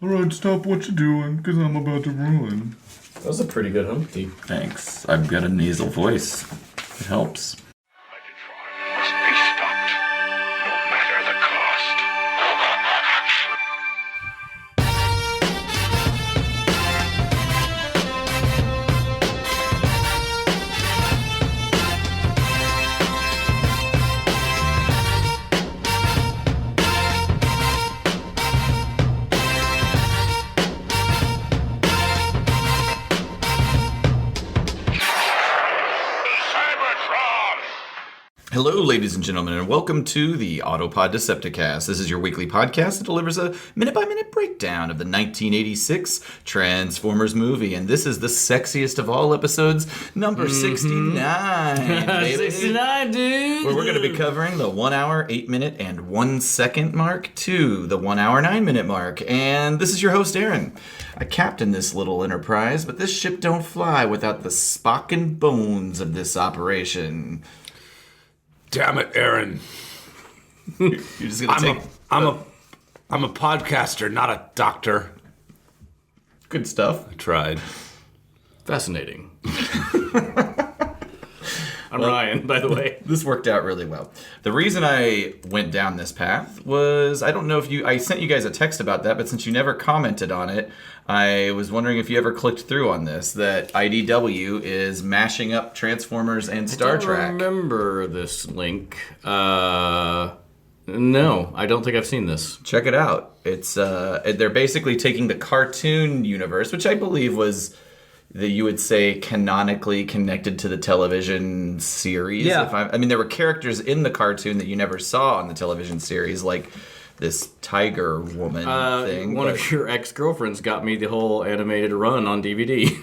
Alright, stop what you're doing, because I'm about to ruin. That was a pretty good humpty. Thanks. I've got a nasal voice. It helps. Megatron must be stopped, no matter the cost. Cybertron! Hello, ladies and gentlemen, and welcome to the Autopod Decepticast. This is your weekly podcast that delivers a minute-by-minute breakdown of the 1986 Transformers movie, and this is the sexiest of all episodes, number 69, baby. 69, dude! Where we're going to be covering the 1 hour, 8 minute, and 1 second mark to the 1 hour, 9 minute mark. And this is your host, Aaron. I captain this little enterprise, but this ship don't fly without the Spock and bones of this operation. Damn it, Aaron. You're just going to take... I'm a podcaster, not a doctor. Good stuff. I tried. Fascinating. I'm Ryan, by the way. This worked out really well. The reason I went down this path was, I don't know if I sent you guys a text about that, but since you never commented on it, I was wondering if you ever clicked through on this, that IDW is mashing up Transformers and Star Trek. I remember this link. No, I don't think I've seen this. Check it out. It's they're basically taking the cartoon universe, which I believe was... that you would say canonically connected to the television series. Yeah. I mean, there were characters in the cartoon that you never saw on the television series, like this tiger woman thing. One of your ex-girlfriends got me the whole animated run on DVD.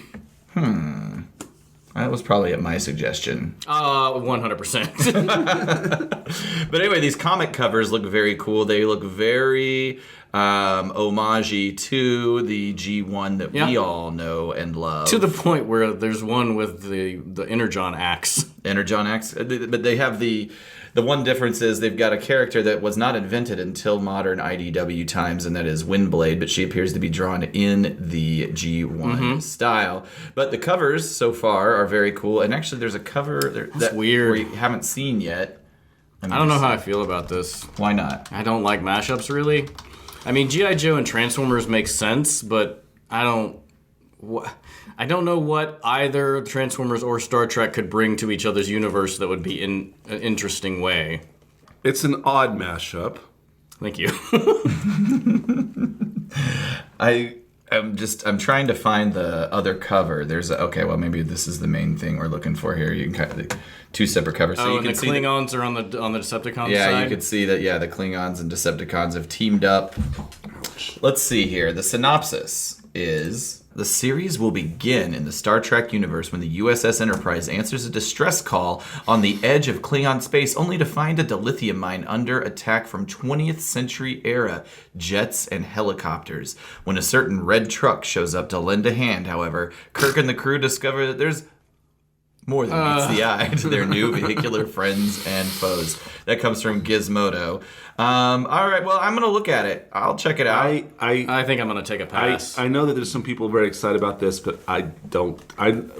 That was probably at my suggestion. 100%. But anyway, these comic covers look very cool. They look very homage-y to the G1 that we all know and love. To the point where there's one with the Energon axe. Energon axe, but they have the one difference is they've got a character that was not invented until modern IDW times, and that is Windblade, but she appears to be drawn in the G1 style. But the covers so far are very cool, and actually there's a cover that's weird. we haven't seen yet. I don't know how I feel about this. Why not? I don't like mashups, really. I mean, G.I. Joe and Transformers make sense, but I don't know what either Transformers or Star Trek could bring to each other's universe that would be in an interesting way. It's an odd mashup. Thank you. I'm trying to find the other cover. Maybe this is the main thing we're looking for here. You can kind of two separate covers. So you and can the see Klingons are on the Decepticons side? Yeah, you can see that, the Klingons and Decepticons have teamed up. Let's see here. The synopsis is... The series will begin in the Star Trek universe when the USS Enterprise answers a distress call on the edge of Klingon space, only to find a dilithium mine under attack from 20th century era jets and helicopters. When a certain red truck shows up to lend a hand, however, Kirk and the crew discover that there's more than meets the eye to their new vehicular friends and foes. That comes from Gizmodo. All right, well, I'm going to look at it. I'll check it out. I think I'm going to take a pass. I know that there's some people very excited about this, but I don't.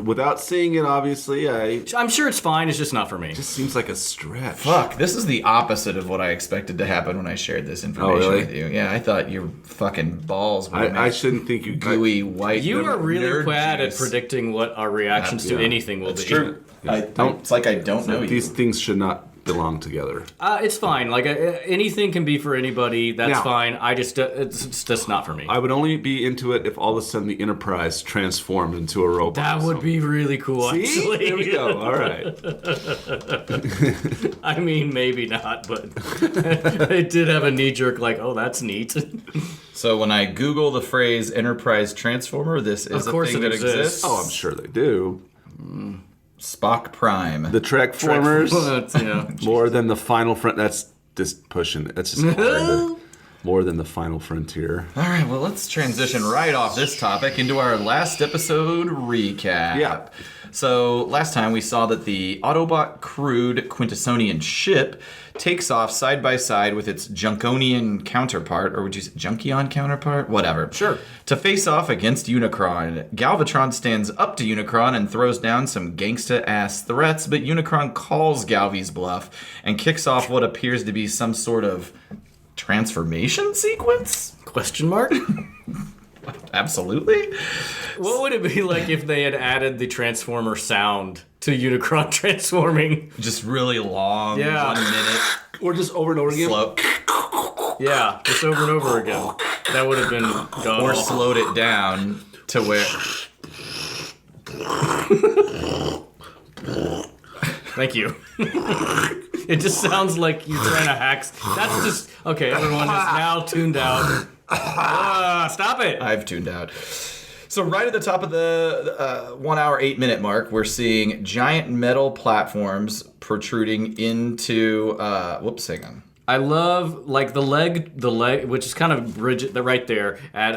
Without seeing it, obviously, I'm sure it's fine. It's just not for me. It just seems like a stretch. Fuck, this is the opposite of what I expected to happen when I shared this information with you. Yeah, I thought your fucking balls were I shouldn't think you... gooey white. You are really bad juice. at predicting what our reactions to anything will be. True. It's like I don't know These you. things should not belong together. It's fine. Like anything can be for anybody. That's fine. It's just not for me. I would only be into it if all of a sudden the Enterprise transformed into a robot. That would be really cool. See? Actually, There we go. All right. I mean, maybe not, but it did have a knee jerk. Like, oh, that's neat. So when I Google the phrase Enterprise Transformer, this is Of course a thing it that exists. Oh, I'm sure they do. Spock Prime. The Trekformers, Yeah. more than the Final Front. That's just pushing it. That's just hard. More than the Final Frontier. All right, well, let's transition right off this topic into our last episode recap. Yeah. So last time we saw that the Autobot crewed Quintessonian ship takes off side by side with its Junkonian counterpart, or would you say Junkion counterpart? Whatever. Sure. To face off against Unicron. Galvatron stands up to Unicron and throws down some gangsta-ass threats, but Unicron calls Galvy's bluff and kicks off what appears to be some sort of transformation sequence? Question mark? Absolutely. What would it be like if they had added the Transformer sound to Unicron transforming? Just really long, Yeah. 1 minute, Or just over and over again. slow, Yeah, just over and over again. That would have been god or awful. slowed it down to where... Thank you. It just sounds like you're trying to hack. That's just okay. Everyone is now tuned out. Stop it! I've tuned out. So right at the top of the 1 hour, 8 minute mark, we're seeing giant metal platforms protruding into... hang on. I love like the leg, which is kind of rigid, right there at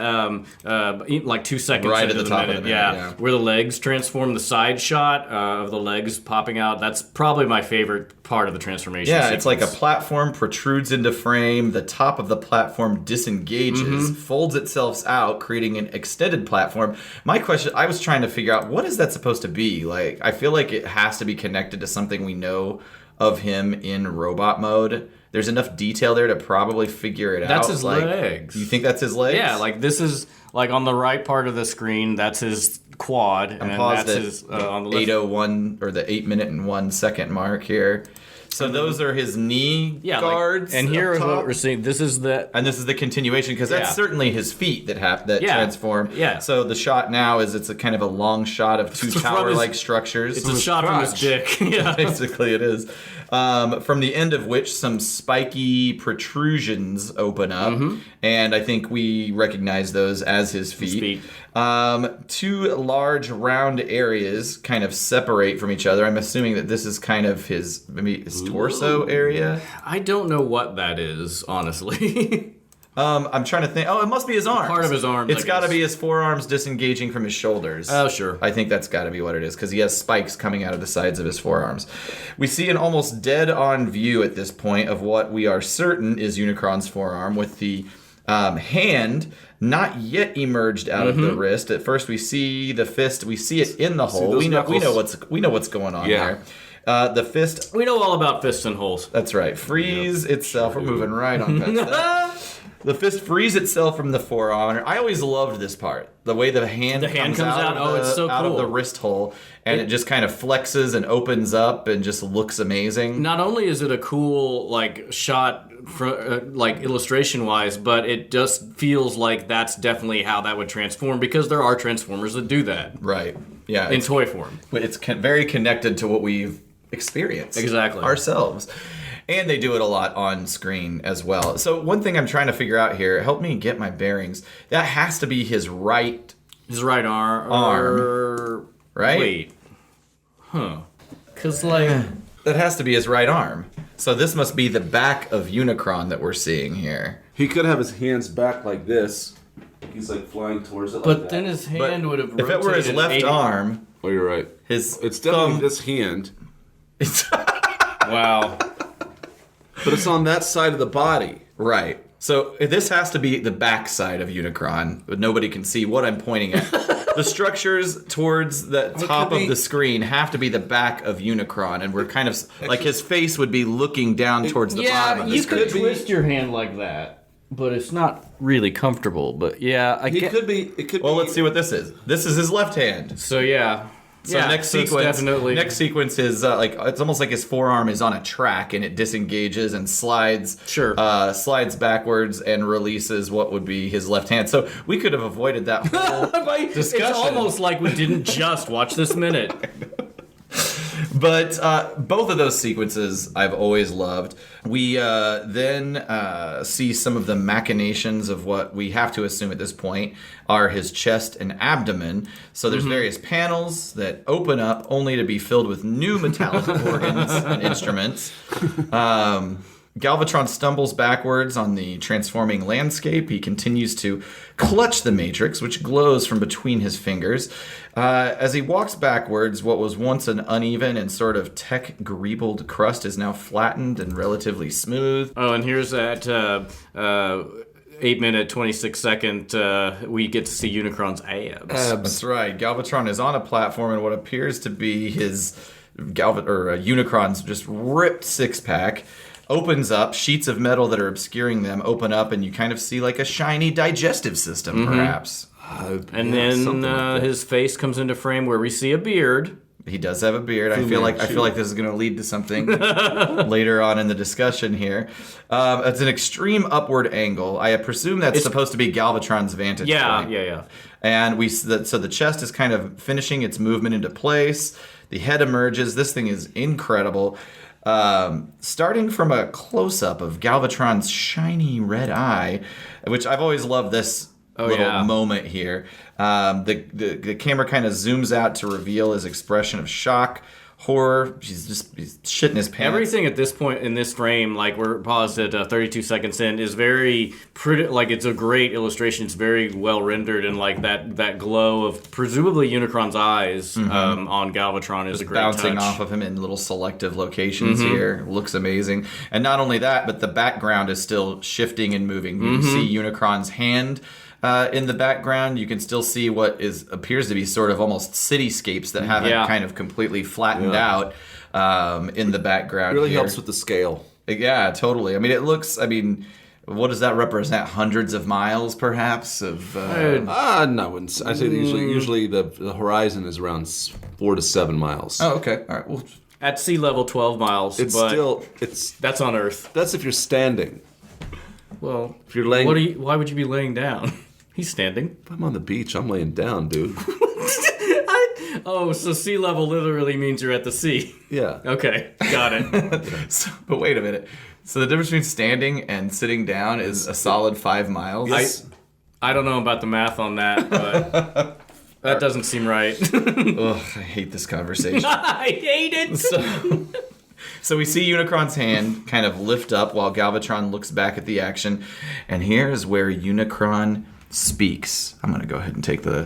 like 2 seconds Right into at the top of the minute, yeah. where the legs transform. The side shot of the legs popping out. That's probably my favorite part of the transformation. Yeah, sequence. it's like a platform protrudes into frame. The top of the platform disengages, folds itself out, creating an extended platform. My question, I was trying to figure out, what is that supposed to be? Like, I feel like it has to be connected to something we know of him in robot mode. There's enough detail there to probably figure it out. That's his like, legs. You think that's his legs? Yeah, like this is like on the right part of the screen. That's his quad, and then paused that's at his on the left. 8:01 or the 8 minute and 1 second mark here. So those are his knee guards. and here up is what top. we're seeing. This is the And this is the continuation because that's Yeah. certainly his feet that Yeah. transform. Yeah. So the shot now is it's a kind of a long shot of two From tower-like his- structures. it's a shot from his dick. Yeah. Basically, it is. From the end of which some spiky protrusions open up, and I think we recognize those as his feet. Two large round areas kind of separate from each other. I'm assuming that this is kind of his torso area. I don't know what that is, honestly. I'm trying to think. Oh, it must be his arms. Part of his arms, It's I got to guess. be his forearms disengaging from his shoulders. Oh, sure. I think that's got to be what it is because he has spikes coming out of the sides of his forearms. We see an almost dead-on view at this point of what we are certain is Unicron's forearm, with the hand not yet emerged out of the wrist. At first, we see the fist. We see it in the hole. those We know knuckles? what's going on Yeah. there. The fist. We know all about fists and holes. That's right. Frees itself. We're moving right on past that. The fist frees itself from the forearm. I always loved this part. The way the hand comes out. Oh, it's so out of cool. the wrist hole, and it just kind of flexes and opens up and just looks amazing. Not only is it a cool like shot, like illustration wise, but it just feels like that's definitely how that would transform because there are transformers that do that Right. Yeah. in toy form. It's very connected to what we've experienced. Exactly. Ourselves. And they do it a lot on screen as well. So one thing I'm trying to figure out here, help me get my bearings. That has to be his right His right arm. right? Wait. Because like. That has to be his right arm. So this must be the back of Unicron that we're seeing here. He could have his hands back like this. He's like flying towards it like But that. then his But hand would have if it were his rotated left 80 arm, Oh, you're right. his It's definitely thumb. this hand, Wow. but it's on that side of the body. Right. So this has to be the back side of Unicron, but nobody can see what I'm pointing at. The structures towards the top could of be- the screen have to be the back of Unicron, and we're kind of like his face would be looking down towards the bottom of the you screen. could twist your hand like that, but it's not really comfortable. But yeah, I He get. could be. It could Well, be. let's see what this is. This is his left hand. So yeah. So yeah, next so it's sequence, definitely next sequence is like it's almost like his forearm is on a track and it disengages and slides, Sure. slides backwards and releases what would be his left hand. So we could have avoided that whole discussion. It's almost like we didn't just watch this minute. But both of those sequences I've always loved. We then see some of the machinations of what we have to assume at this point are his chest and abdomen. So there's various panels that open up only to be filled with new metallic organs and instruments. Galvatron stumbles backwards on the transforming landscape. He continues to clutch the Matrix, which glows from between his fingers. As he walks backwards, what was once an uneven and sort of tech-greebled crust is now flattened and relatively smooth. Oh, and here's that 8-minute, 26-second, we get to see Unicron's abs. That's right. Galvatron is on a platform in what appears to be his Unicron's just ripped six-pack. Opens up, sheets of metal that are obscuring them open up, and you kind of see like a shiny digestive system, perhaps. And then his face comes into frame where we see a beard. He does have a beard. I feel like this is going to lead to something later on in the discussion here. It's an extreme upward angle. I presume that's supposed to be Galvatron's vantage point. Yeah. And so the chest is kind of finishing its movement into place. The head emerges. This thing is incredible. Starting from a close-up of Galvatron's shiny red eye, which I've always loved this little moment here. The camera kind of zooms out to reveal his expression of shock, horror. He's shitting his pants. Everything at this point in this frame, like we're paused at 32 seconds in, is very pretty. Like it's a great illustration. It's very well rendered, and like that glow of presumably Unicron's eyes on Galvatron is a great bouncing touch. off of him in little selective locations here. Looks amazing. And not only that, but the background is still shifting and moving. You see Unicron's hand in the background. You can still see what appears to be sort of almost cityscapes that haven't kind of completely flattened out in the background. It really here. helps with the scale. Yeah, totally. I mean, it looks. I mean, what does that represent? Hundreds of miles, perhaps. Of No, I wouldn't. I say that usually the horizon is around 4 to 7 miles. Oh, okay. All right. Well, At sea level, 12 miles. It's but still that's on Earth. That's if you're standing. Well, If you're laying, why would you be laying down? He's standing. if I'm on the beach, I'm laying down, dude. Oh, so sea level literally means you're at the sea. Yeah. Okay, got it. but wait a minute. So the difference between standing and sitting down is a solid 5 miles. Yes. I don't know about the math on that, but that doesn't seem right. Ugh, I hate this conversation. I hate it. So we see Unicron's hand kind of lift up while Galvatron looks back at the action, and here is where Unicron speaks. I'm going to go ahead and take the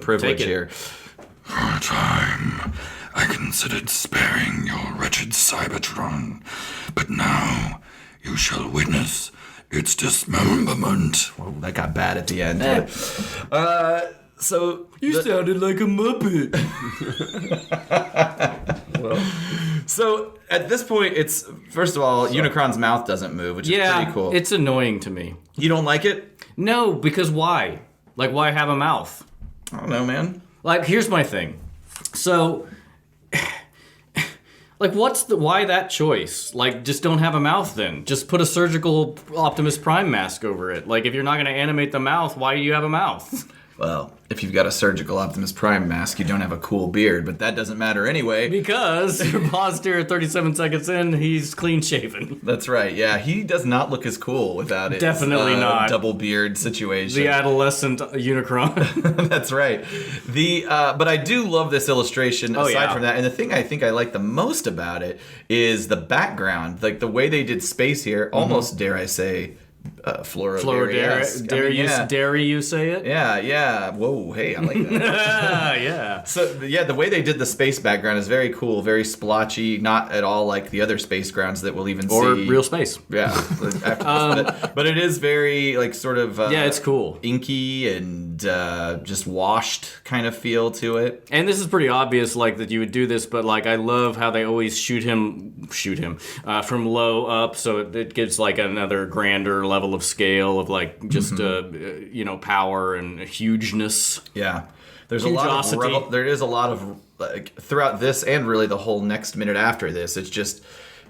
privilege here. For a time, I considered sparing your wretched Cybertron, but now you shall witness its dismemberment. Whoa, that got bad at the end. So You sounded like a Muppet. So at this point, it's first of all, Unicron's mouth doesn't move, which is pretty cool. It's annoying to me. You don't like it? No, because why? Like, why have a mouth? I don't know, man. Like, here's my thing. So, like, why that choice? Like, just don't have a mouth then. Just put a surgical Optimus Prime mask over it. Like, if you're not going to animate the mouth, why do you have a mouth? Well, if you've got a surgical Optimus Prime mask, you don't have a cool beard, but that doesn't matter anyway. Because you're paused here at 37 seconds in, he's clean shaven. That's right, yeah. He does not look as cool without it. Definitely not. Double beard situation. The adolescent Unicron. That's right. But I do love this illustration aside from that. And the thing I think I like the most about it is the background. Like the way they did space here, almost dare I say, dare you say it? Yeah. Whoa, hey, I like that. Yeah. So, the way they did the space background is very cool, very splotchy, not at all like the other space grounds that we'll even see. Or real space. Yeah. After this. But it is very, like, sort of... it's cool. Inky and just washed kind of feel to it. And this is pretty obvious, like, that you would do this, but, like, I love how they always shoot him from low up, so it gives, like, another grander level of scale of like just power and hugeness. Yeah, there is a lot of like, throughout this and really the whole next minute after this. It's just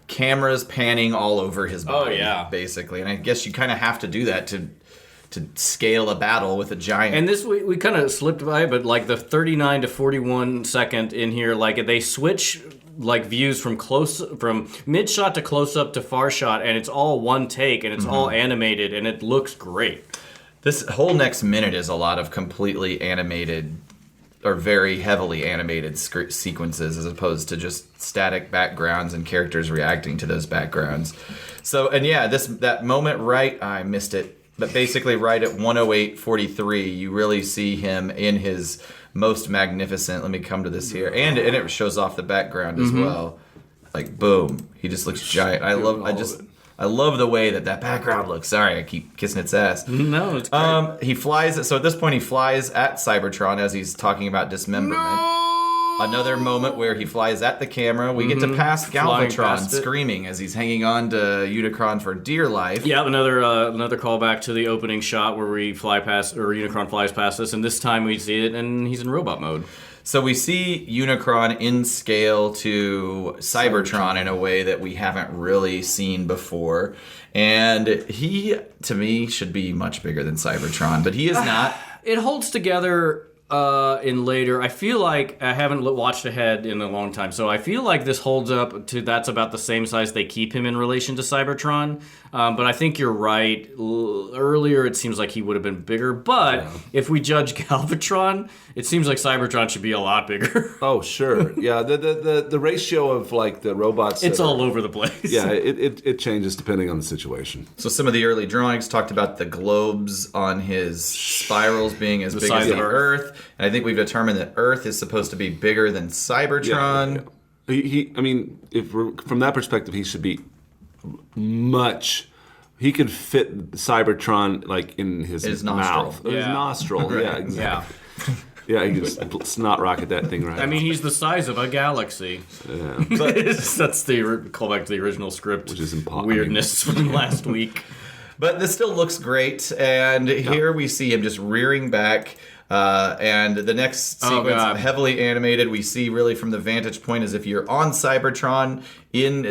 cameras panning all over his body, basically. And I guess you kind of have to do that to scale a battle with a giant. And this we kind of slipped by, but like the 39 to 41 second in here, like they switch like views from mid shot to close up to far shot, and it's all one take, and it's all animated, and it looks great. This whole next minute is a lot of completely animated or very heavily animated sequences as opposed to just static backgrounds and characters reacting to those backgrounds. So, and yeah, that moment I missed it, but basically right at 108:43, you really see him in his most magnificent. Let me come to this here, and it shows off the background as well. Like boom, he just looks giant. I love the way that background looks. Sorry, I keep kissing its ass. No, it's great. He flies. So at this point, he flies at Cybertron as he's talking about dismemberment. Another moment where he flies at the camera. We get to pass Flying Galvatron past it. screaming as he's hanging on to Unicron for dear life. Yeah, another callback to the opening shot where we fly past, or Unicron flies past us, and this time we see it, and he's in robot mode. So we see Unicron in scale to Cybertron in a way that we haven't really seen before. And he, to me, should be much bigger than Cybertron, but he is not. It holds together in later. I feel like I haven't watched ahead in a long time, so I feel like this holds up to that's about the same size they keep him in relation to Cybertron. But I think you're right. Earlier, it seems like he would have been bigger. But if we judge Galvatron, it seems like Cybertron should be a lot bigger. Oh, sure. Yeah, the ratio of like the robots. It's all over the place. Yeah, it changes depending on the situation. So some of the early drawings talked about the globes on his spirals being as big as size the of Earth. And I think we've determined that Earth is supposed to be bigger than Cybertron. Yeah. I mean, if we're, from that perspective, he should be much. He could fit Cybertron like in his nostril. mouth, or his nostril. Right. Yeah, exactly. Yeah, he could just snot rocket that thing right. I mean, he's the size of a galaxy. Yeah. That's the callback to the original script, Which is impossible. weirdness from last week. But this still looks great. And here we see him just rearing back. And the next sequence, heavily animated, we see really from the vantage point as if you're on Cybertron in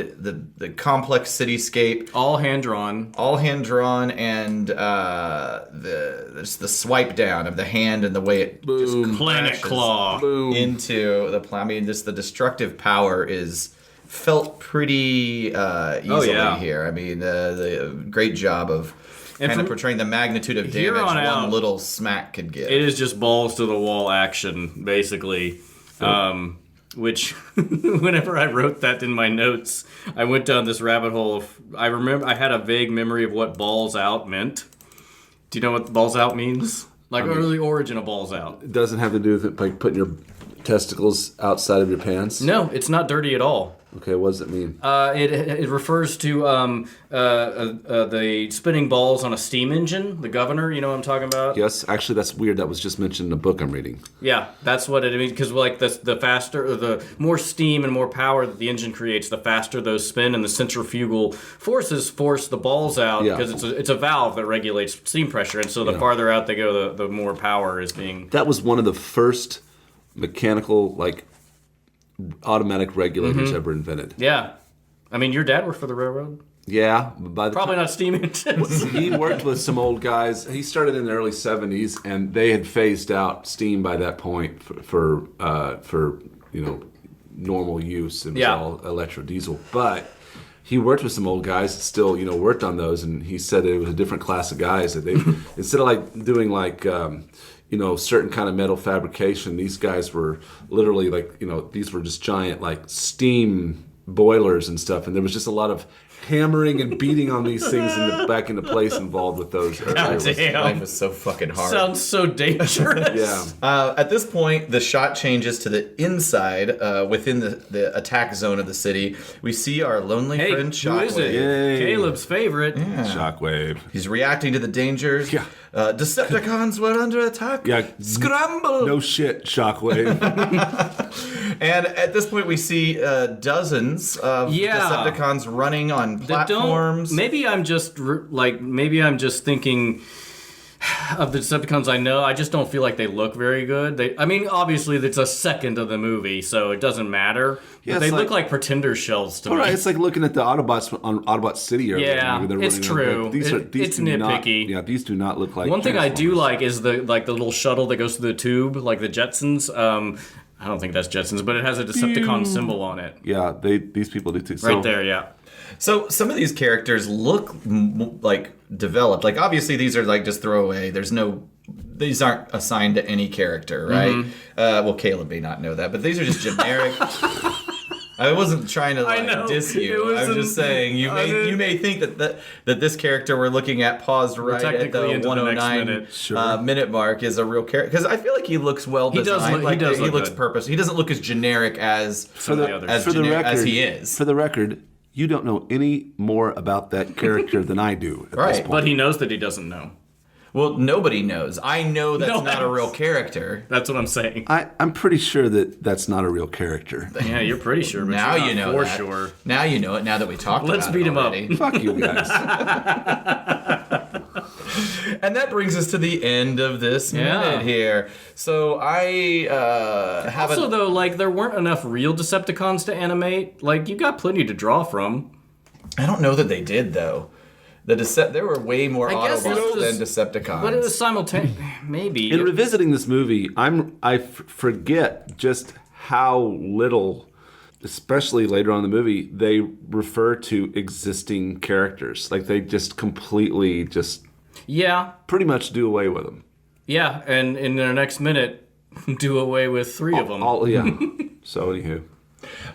the complex cityscape. All hand drawn. All hand drawn, and the swipe down of the hand and the way it just Planet crashes Claw. into the planet. I mean, just the destructive power is felt pretty easily here. I mean, the great job of kind of portraying the magnitude of here damage on one out, little smack could get. It is just balls to the wall action, basically. Which, whenever I wrote that in my notes, I went down this rabbit hole of. I remember I had a vague memory of what balls out meant. Do you know what balls out means? Like, or the origin of balls out? It doesn't have to do with like putting your testicles outside of your pants. No, it's not dirty at all. Okay, what does it mean? It refers to the spinning balls on a steam engine. The governor, you know what I'm talking about? Yes, actually, that's weird. That was just mentioned in a book I'm reading. Yeah, that's what it means. Because like the faster, or the more steam and more power that the engine creates, the faster those spin, and the centrifugal forces force the balls out because it's a valve that regulates steam pressure, and so the farther out they go, the more power is being. That was one of the first mechanical automatic regulators ever invented. Yeah, I mean, your dad worked for the railroad. Yeah, by the Probably not steam engines. he worked with some old guys. He started in the early '70s, and they had phased out steam by that point for normal use. It was all electro diesel, but he worked with some old guys that still worked on those, and he said that it was a different class of guys that they instead of doing certain kind of metal fabrication, these guys were literally these were just giant steam boilers and stuff, and there was just a lot of hammering and beating on these things back into place involved with those. Life is so fucking hard. Sounds so dangerous. At this point, the shot changes to the inside, within the attack zone of the city. We see our lonely friend Shockwave. Who is it? Yay. Caleb's favorite. Yeah. Shockwave. He's reacting to the dangers. Yeah. Decepticons were under attack. Yeah. Scramble! No shit, Shockwave. And at this point, we see dozens of Decepticons running on platforms. Maybe I'm just thinking of the Decepticons I know. I just don't feel like they look very good. Obviously, it's a second of the movie, so it doesn't matter. Yeah, but they look like pretender shells to me. Right, it's like looking at the Autobots on Autobot City. Yeah, it's true. It's nitpicky. These do not look like. One thing I do like is the little shuttle that goes through the tube, like the Jetsons. I don't think that's Jetsons, but it has a Decepticon symbol on it. Yeah, these people do too. Right there, yeah. So some of these characters look developed. Like obviously these are just throwaway. These aren't assigned to any character, right? Mm-hmm. Caleb may not know that, but these are just generic. I wasn't trying to like know. diss It you. was I'm just saying you may think that this character we're looking at paused right at technically the into the next 109 minute. Sure. minute mark is a real character because I feel like he looks well designed. He looks good. purposeful. He doesn't look as generic as For the others. as he is. For the record, you don't know any more about that character than I do at this point. But he knows that he doesn't know. Well, nobody knows. I know that's No, not a real character. That's what I'm saying. I'm pretty sure that that's not a real character. Yeah, you're pretty sure, but Now you're you not know for that. sure. Now you know it. Now that we talked Let's about beat it him up. already. Fuck you guys. And that brings us to the end of this minute here. So I have Also, though, like, there weren't enough real Decepticons to animate. Like, you got plenty to draw from. I don't know that they did though. There were way more I guess Autobots this than Decepticons. But it was simultaneous. Maybe. In revisiting this movie, I forget just how little, especially later on in the movie, they refer to existing characters. Like they just completely Yeah. pretty much do away with them. Yeah, and in their next minute, do away with 3 of them. Yeah. So anywho,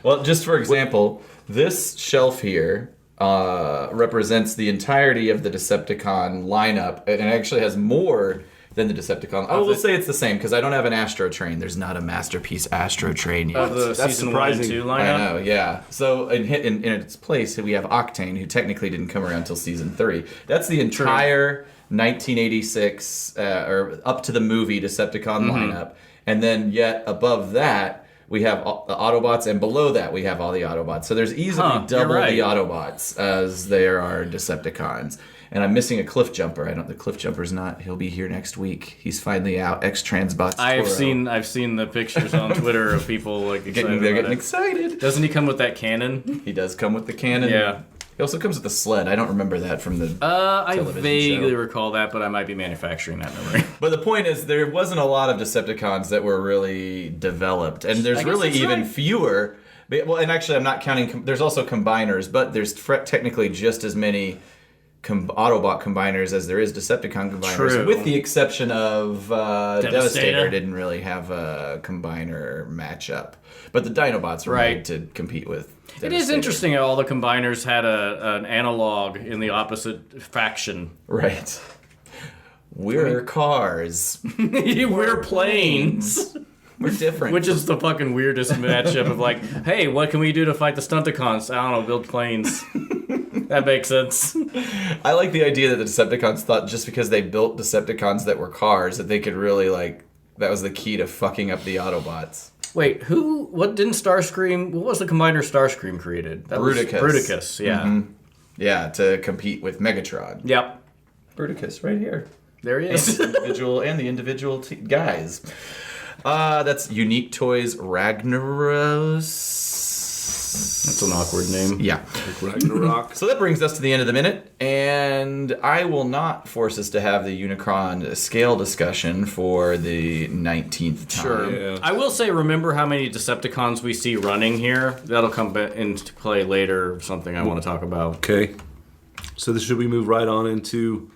Well, just for example, this shelf here represents the entirety of the Decepticon lineup, and it actually has more than the Decepticon. I will say it's the same because I don't have an Astro Train. There's not a Masterpiece Astro Train yet. Of the That's season 1 and surprising. 2 I lineup. know, yeah. So in its place, we have Octane, who technically didn't come around until season 3. That's the entire 1986 or up to the movie Decepticon lineup, and then yet above that we have the Autobots, and below that we have all the Autobots. So there's easily double right. the Autobots as there are Decepticons. And I'm missing a Cliff Jumper. The Cliff Jumper's not. He'll be here next week. He's finally out. X-Transbots. I've Toro. seen the pictures on Twitter of people like excited They're about getting it. excited. Doesn't he come with that cannon? He does come with the cannon. Yeah. He also comes with the sled. I don't remember that from the I television vaguely show. recall that, but I might be manufacturing that memory. But the point is, there wasn't a lot of Decepticons that were really developed, and there's I guess really that's even right. fewer. Well, and actually, I'm not counting. There's also combiners, but there's technically just as many Autobot combiners as there is Decepticon combiners, True. with the exception of Devastator. Devastator didn't really have a combiner matchup, but the Dinobots were Right. made to compete with. It is interesting how all the combiners had an analog in the opposite faction. Right. We're cars. We're planes. We're different. Which is the fucking weirdest matchup of like, hey, what can we do to fight the Stunticons? I don't know, build planes. That makes sense. I like the idea that the Decepticons thought just because they built Decepticons that were cars that they could really that was the key to fucking up the Autobots. Wait, what didn't Starscream, what was the combiner Starscream created? That Bruticus. Was Bruticus, yeah. Mm-hmm. Yeah, to compete with Megatron. Yep. Bruticus, right here. There he And is. the individual guys. That's Unique Toys Ragnaros. That's an awkward name. Yeah. Ragnarok. So that brings us to the end of the minute, and I will not force us to have the Unicron scale discussion for the 19th time. Sure. Yeah. I will say, remember how many Decepticons we see running here? That'll come into play later, something I want to talk about. Okay. So should we move right on into?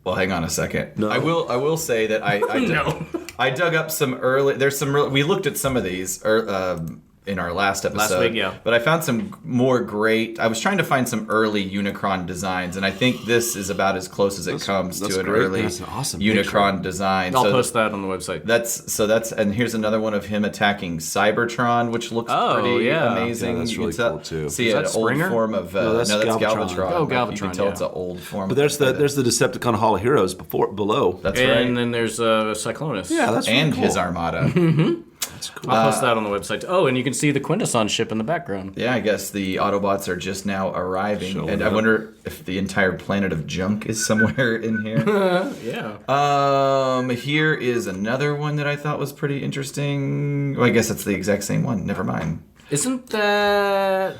Well, hang on a second. No. I will say that I dug up some early. There's some. We looked at some of these in our last episode. Last week, yeah. But I found some more great. I was trying to find some early Unicron designs, and I think this is about as close as it comes that's to an great. early That's an awesome Unicron design. I'll post that on the website. That's and here's another one of him attacking Cybertron, which looks pretty yeah. amazing. Yeah, that's You really can cool, too. See Is an that old Springer? form of No, that's Galvatron. Galvatron. Oh, You can Galvatron, tell yeah. it's an old form. But there's the Decepticon Hall of Heroes below. That's and right. then there's Cyclonus. Yeah, that's really And cool. his armada. That's cool. I'll post that on the website. Oh, and you can see the Quintesson ship in the background. Yeah, I guess the Autobots are just now arriving, Showing and I up. wonder if the entire planet of junk is somewhere in here. Yeah. Here is another one that I thought was pretty interesting. Well, I guess it's the exact same one. Never mind. Isn't that...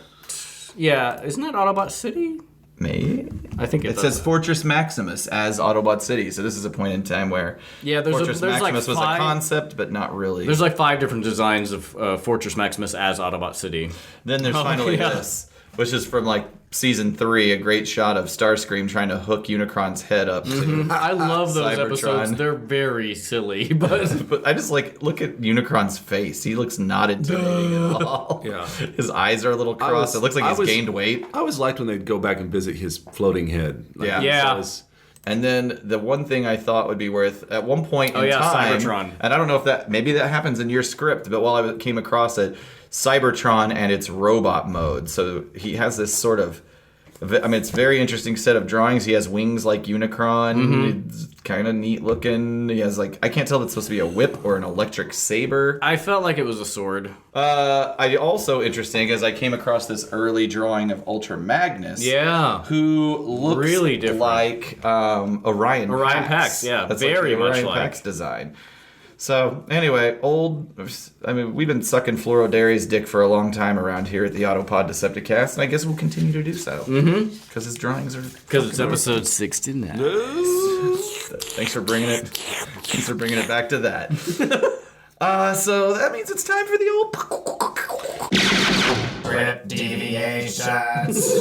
Yeah, isn't that Autobot City? Maybe. I think It says Fortress Maximus as Autobot City, so this is a point in time where Yeah, there's Fortress like Maximus was a five- concept, but not really. There's like 5 different designs of Fortress Maximus as Autobot City. Then there's finally yeah. this, which is from like Season 3, a great shot of Starscream trying to hook Unicron's head up to I love those Cybertron. episodes. They're very silly, but But I just look at Unicron's face. He looks not intimidating at all. Yeah. His eyes are a little crossed. It looks like he's gained weight. I always liked when they'd go back and visit his floating head. Yeah. Yeah. And then the one thing I thought would be worth at one point in time, Cybertron. and I don't know if maybe that happens in your script, but while I came across it, Cybertron and its robot mode. So he has this sort of, it's a very interesting set of drawings. He has wings like Unicron. It's kind of neat looking. He has I can't tell if it's supposed to be a whip or an electric saber. I felt like it was a sword. I also interesting as I came across this early drawing of Ultra Magnus. Yeah. Who looks Really different. like Orion Pax, yeah, That's very the much Orion like. Pax design. So anyway, we've been sucking Fluorodary's dick for a long time around here at the Autopod Decepticast, and I guess we'll continue to do so. Because his drawings are... Because it's episode 69. Thanks for bringing it. Thanks for bringing it back to that. So that means it's time for the old Script deviations.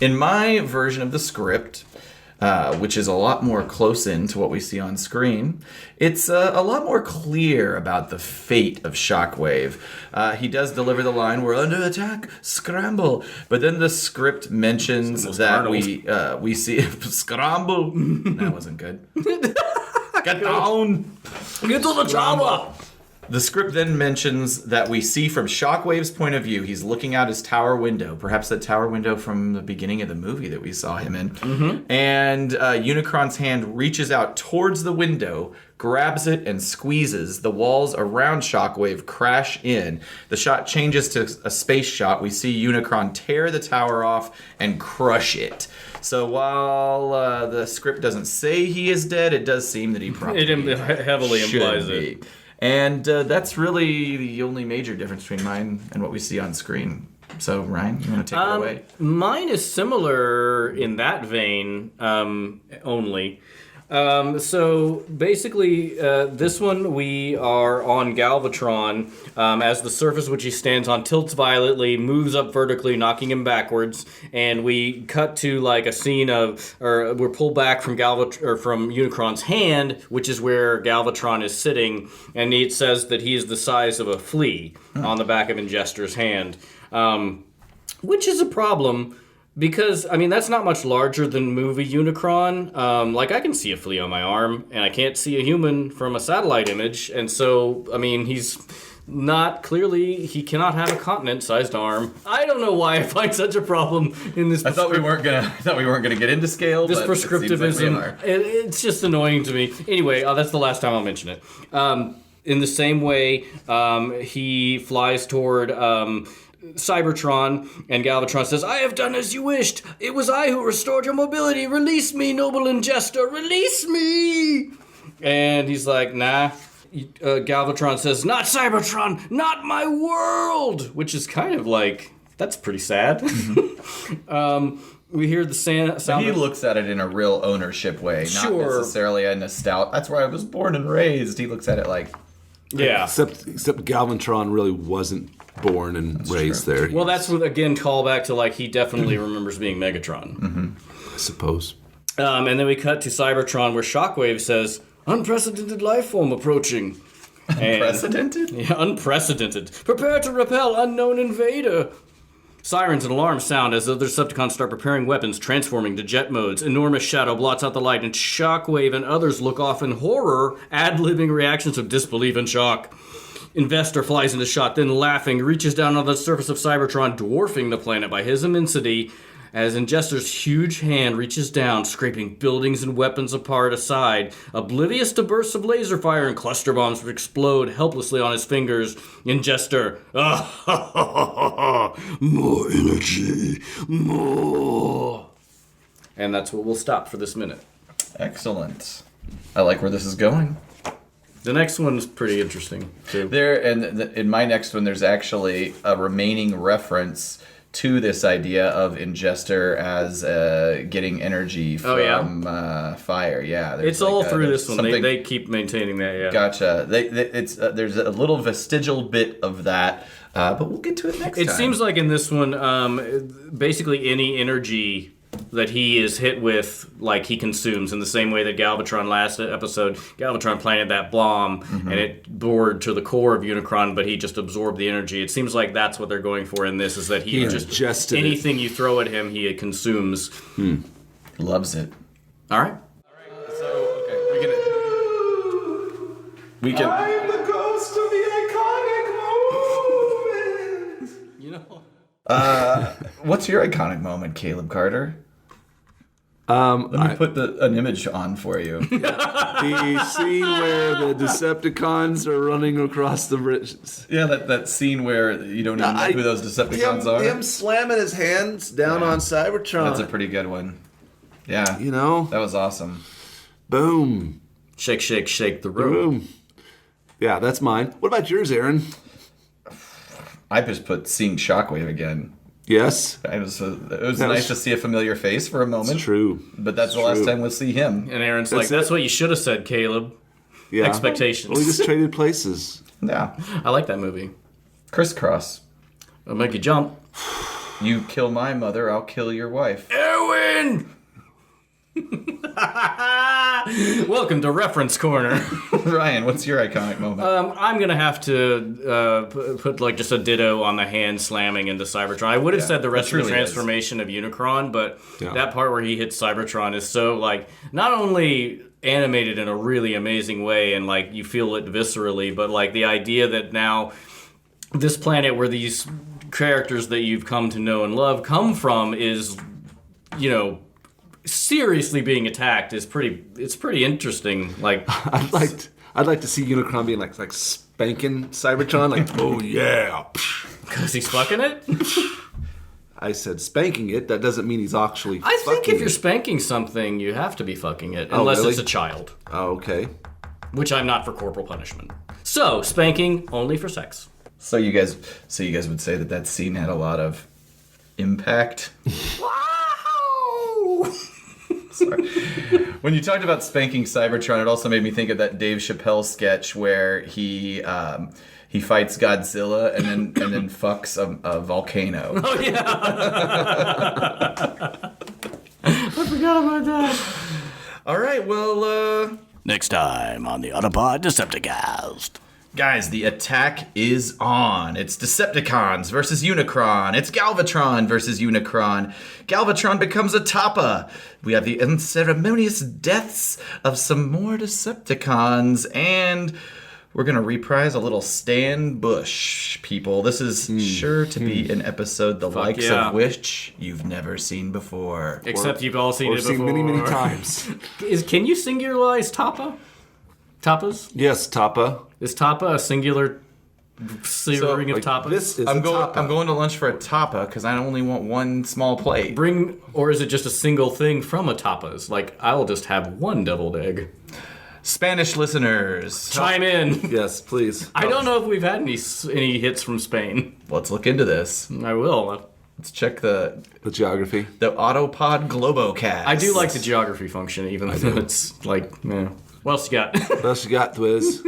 In my version of the script, which is a lot more close in to what we see on screen, it's a lot more clear about the fate of Shockwave. He does deliver the line, "We're under attack, scramble." But then the script mentions that we see scramble. That wasn't good. Get down. Get to the chopper! The script then mentions that we see from Shockwave's point of view, he's looking out his tower window, perhaps the tower window from the beginning of the movie that we saw him in. And Unicron's hand reaches out towards the window, grabs it, and squeezes. The walls around Shockwave crash in. The shot changes to a space shot. We see Unicron tear the tower off and crush it. So while the script doesn't say he is dead, it does seem that he probably It heavily should implies be. it. And that's really the only major difference between mine and what we see on screen. So, Ryan, you want to take it away? Mine is similar in that vein, only. So basically, this one we are on Galvatron as the surface which he stands on tilts violently, moves up vertically, knocking him backwards, and we cut to a scene we're pulled back from from Unicron's hand, which is where Galvatron is sitting, and it says that he is the size of a flea on the back of Ingestor's hand, which is a problem. Because, that's not much larger than movie Unicron. I can see a flea on my arm, and I can't see a human from a satellite image. And so, he's not clearly, he cannot have a continent-sized arm. I don't know why I find such a problem in this. I thought we weren't gonna get into scale. This but it seems like we prescriptivism. are. It's just annoying to me. Anyway, that's the last time I'll mention it. In the same way, he flies toward Cybertron, and Galvatron says, "I have done as you wished. It was I who restored your mobility. Release me, noble Ingestor. Release me!" And he's like, "Nah." Galvatron says, "Not Cybertron, not my world," which is kind of that's pretty sad. We hear the sound. He looks at it in a real ownership way, not Sure. necessarily a nostalgia. That's where I was born and raised. He looks at it like, Yeah. Except Galvatron really wasn't born and raised there. Well, that's what, again, callback to he definitely remembers being Megatron. I suppose. And then we cut to Cybertron where Shockwave says, "Unprecedented life form approaching." unprecedented? Yeah, unprecedented. "Prepare to repel unknown invader." Sirens and alarms sound as other Decepticons start preparing weapons, transforming to jet modes. Enormous shadow blots out the light, and Shockwave and others look off in horror, ad-libbing reactions of disbelief and shock. Investor flies into shot, then laughing, reaches down on the surface of Cybertron, dwarfing the planet by his immensity, as Ingestor's huge hand reaches down, scraping buildings and weapons apart aside, oblivious to bursts of laser fire and cluster bombs which explode helplessly on his fingers. Ingestor, more energy, more. And that's what we'll stop for this minute. Excellent. I like where this is going. The next one's pretty interesting, too. In my next one, there's actually a remaining reference to this idea of Ingestor as getting energy from fire. Yeah, it's all through this one. They keep maintaining that. Yeah. Gotcha. There's a little vestigial bit of that But we'll get to it next time. It seems like in this one, basically any energy that he is hit with, like, he consumes in the same way that Galvatron last episode. Galvatron planted that bomb, and it bored to the core of Unicron, but he just absorbed the energy. It seems like that's what they're going for in this, is that he just ingested anything you throw at him, he consumes. Loves it. All right. So, okay, we can... I'm the ghost of the iconic moment. You know. What's your iconic moment, Caleb Carter? Let Let me put an image on for you. the scene where the Decepticons are running across the bridges. Yeah, that scene where you don't even know who those Decepticons are. Him slamming his hands down on Cybertron. That's a pretty good one. Yeah. You know? That was awesome. Boom. Shake, shake, shake the room. Boom. Yeah, that's mine. What about yours, Aaron? I just put seeing Shockwave again. Yes. It was nice to see a familiar face for a moment. It's true. But that's the last time we'll see him. And Aaron's like, that's what you should have said, Caleb. Yeah. Expectations. Well, we just traded places. Yeah. I like that movie. Crisscross. I'll make you jump. You kill my mother, I'll kill your wife. Erwin! Welcome to Reference Corner. Ryan, what's your iconic moment? I'm gonna have to put like just a ditto on the hand slamming into Cybertron. I would have said the rest of the transformation of Unicron, but that part where he hits Cybertron is so like not only animated in a really amazing way and like you feel it viscerally, but like the idea that now this planet where these characters that you've come to know and love come from is, you know, seriously being attacked is pretty interesting. Like I'd like to see Unicron being like spanking Cybertron, like, oh yeah. because he's fucking it. I said spanking it. That doesn't mean he's actually. I think fucking if you're it. spanking something, you have to be fucking it, unless really? it's a child, Oh, okay. which I'm not for corporal punishment. So spanking only for sex. So you guys would say that scene had a lot of impact? Sorry. When you talked about spanking Cybertron, it also made me think of that Dave Chappelle sketch where he fights Godzilla and then fucks a volcano. Oh yeah. I forgot about that. All right, well, Next time on the Autopod Decepticast. guys, the attack is on. It's Decepticons versus Unicron. It's Galvatron versus Unicron. Galvatron becomes a Tappa. We have the unceremonious deaths of some more Decepticons, and we're going to reprise a little Stan Bush, people. This is sure to be an episode the likes yeah. of which you've never seen before. Except you've all seen Or it before. seen many times. Can you singularize Tappa? Tappas? Yes, Tappa. Is Tappa a singular ring of Tappas? This is I'm a Tappa. going to lunch for a Tappa because I only want one small plate. Or is it just a single thing from a Tappas? Like, I'll just have one deviled egg. Spanish listeners, Chime in. Yes, please. I don't know if we've had any hits from Spain. let's look into this. I will. Let's check the geography. Autopod Globocast. I do like the geography function, even though it's like, yeah. What else you got? What else you got, Twiz?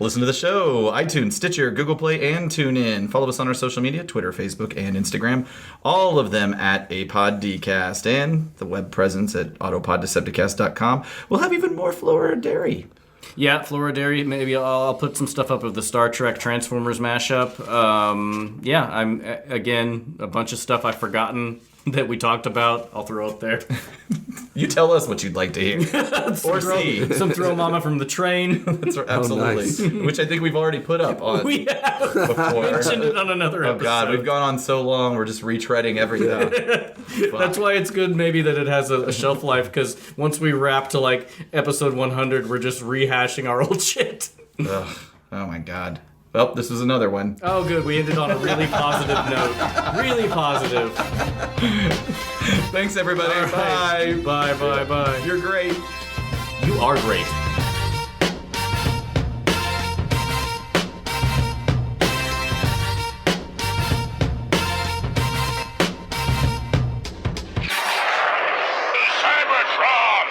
Listen to the show, iTunes, Stitcher, Google Play, and TuneIn. Follow us on our social media, Twitter, Facebook, and Instagram. All of them at APodDcast, and the web presence at AutopodDecepticast.com. We'll have even more Flora Dairy. Yeah, Flora Dairy. Maybe I'll put some stuff up of the Star Trek Transformers mashup. Yeah, I'm again a bunch of stuff I've forgotten that we talked about. I'll throw up there. You tell us what you'd like to hear or see. Some Throw Mama from the Train. That's absolutely, nice. Which I think we've already put up on We have before. mentioned it on another Oh episode. God, we've gone on so long. We're just retreading everything. That's why it's good maybe that it has a shelf life, because once we wrap to like episode 100, we're just rehashing our old shit. Ugh. Oh my God. Well, this was another one. Oh, good. We ended on a really positive note. Really positive. Thanks, everybody. Bye. Bye, bye, bye. You're great. You are great. Cybertron!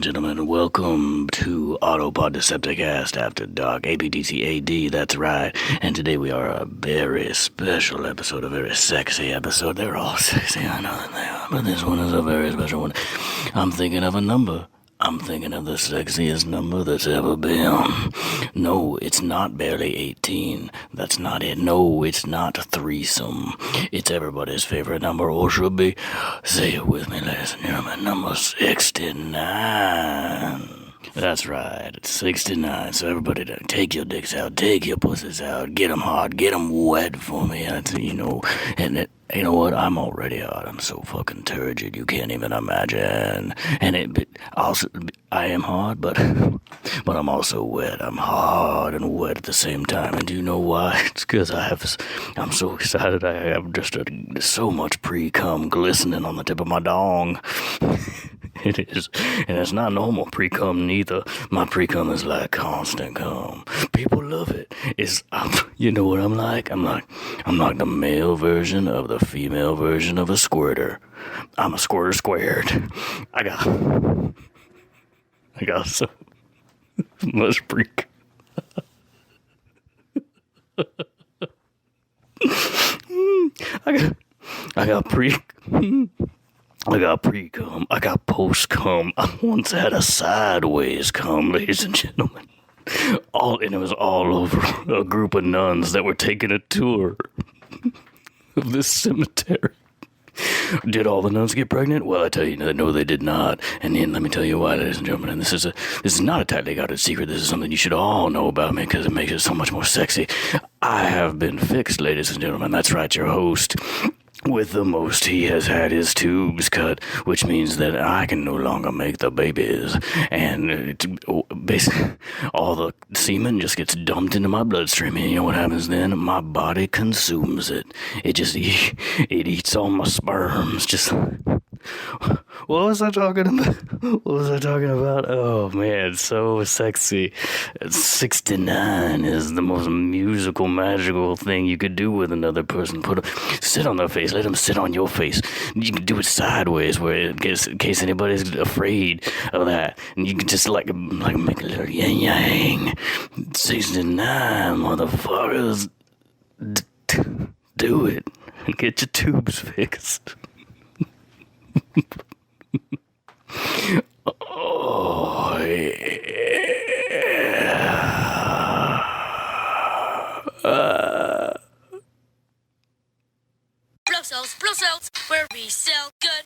gentlemen. Welcome to Autopod Decepticast After Dark, APDCAD, that's right. And today we are a very special episode, a very sexy episode. They're all sexy, I know that they are, but this one is a very special one. I'm thinking of a number. I'm thinking of the sexiest number that's ever been. No, it's not barely 18. That's not it. No, it's not a threesome. It's everybody's favorite number, or should be. Say it with me, ladies and gentlemen. Number 69. That's right, it's 69. So everybody, take your dicks out, take your pussies out, get them hard, get them wet for me. You know what? I'm already hot. I'm so fucking turgid, you can't even imagine. And I am hard, but I'm also wet. I'm hard and wet at the same time. And do you know why? It's because I'm so excited. I have just so much pre-cum glistening on the tip of my dong. It is, and it's not normal pre-cum neither. My pre-cum is like constant cum. People love it. You know what I'm like? I'm like the male version of the female version of a squirter. I'm a squirter squared. I got so much pre-cum. I got pre-cum. I got post-cum. I once had a sideways cum, ladies and gentlemen. And it was all over a group of nuns that were taking a tour of this cemetery. Did all the nuns get pregnant? Well, I tell you, no, they did not. And then let me tell you why, ladies and gentlemen. And this is not a tightly guarded secret. This is something you should all know about me because it makes it so much more sexy. I have been fixed, ladies and gentlemen. That's right, your host. With the most, he has had his tubes cut, which means that I can no longer make the babies. And basically, all the semen just gets dumped into my bloodstream. And you know what happens then? My body consumes it. It eats all my sperms. Just... What was I talking about? Oh, man, so sexy. 69 is the most musical, magical thing you could do with another person. Sit on their face. Let them sit on your face. You can do it sideways, in case anybody's afraid of that. And you can just like make a little yang. 69, motherfuckers. Do it. And get your tubes fixed. Oh, yeah. Blow cells, where we sell good.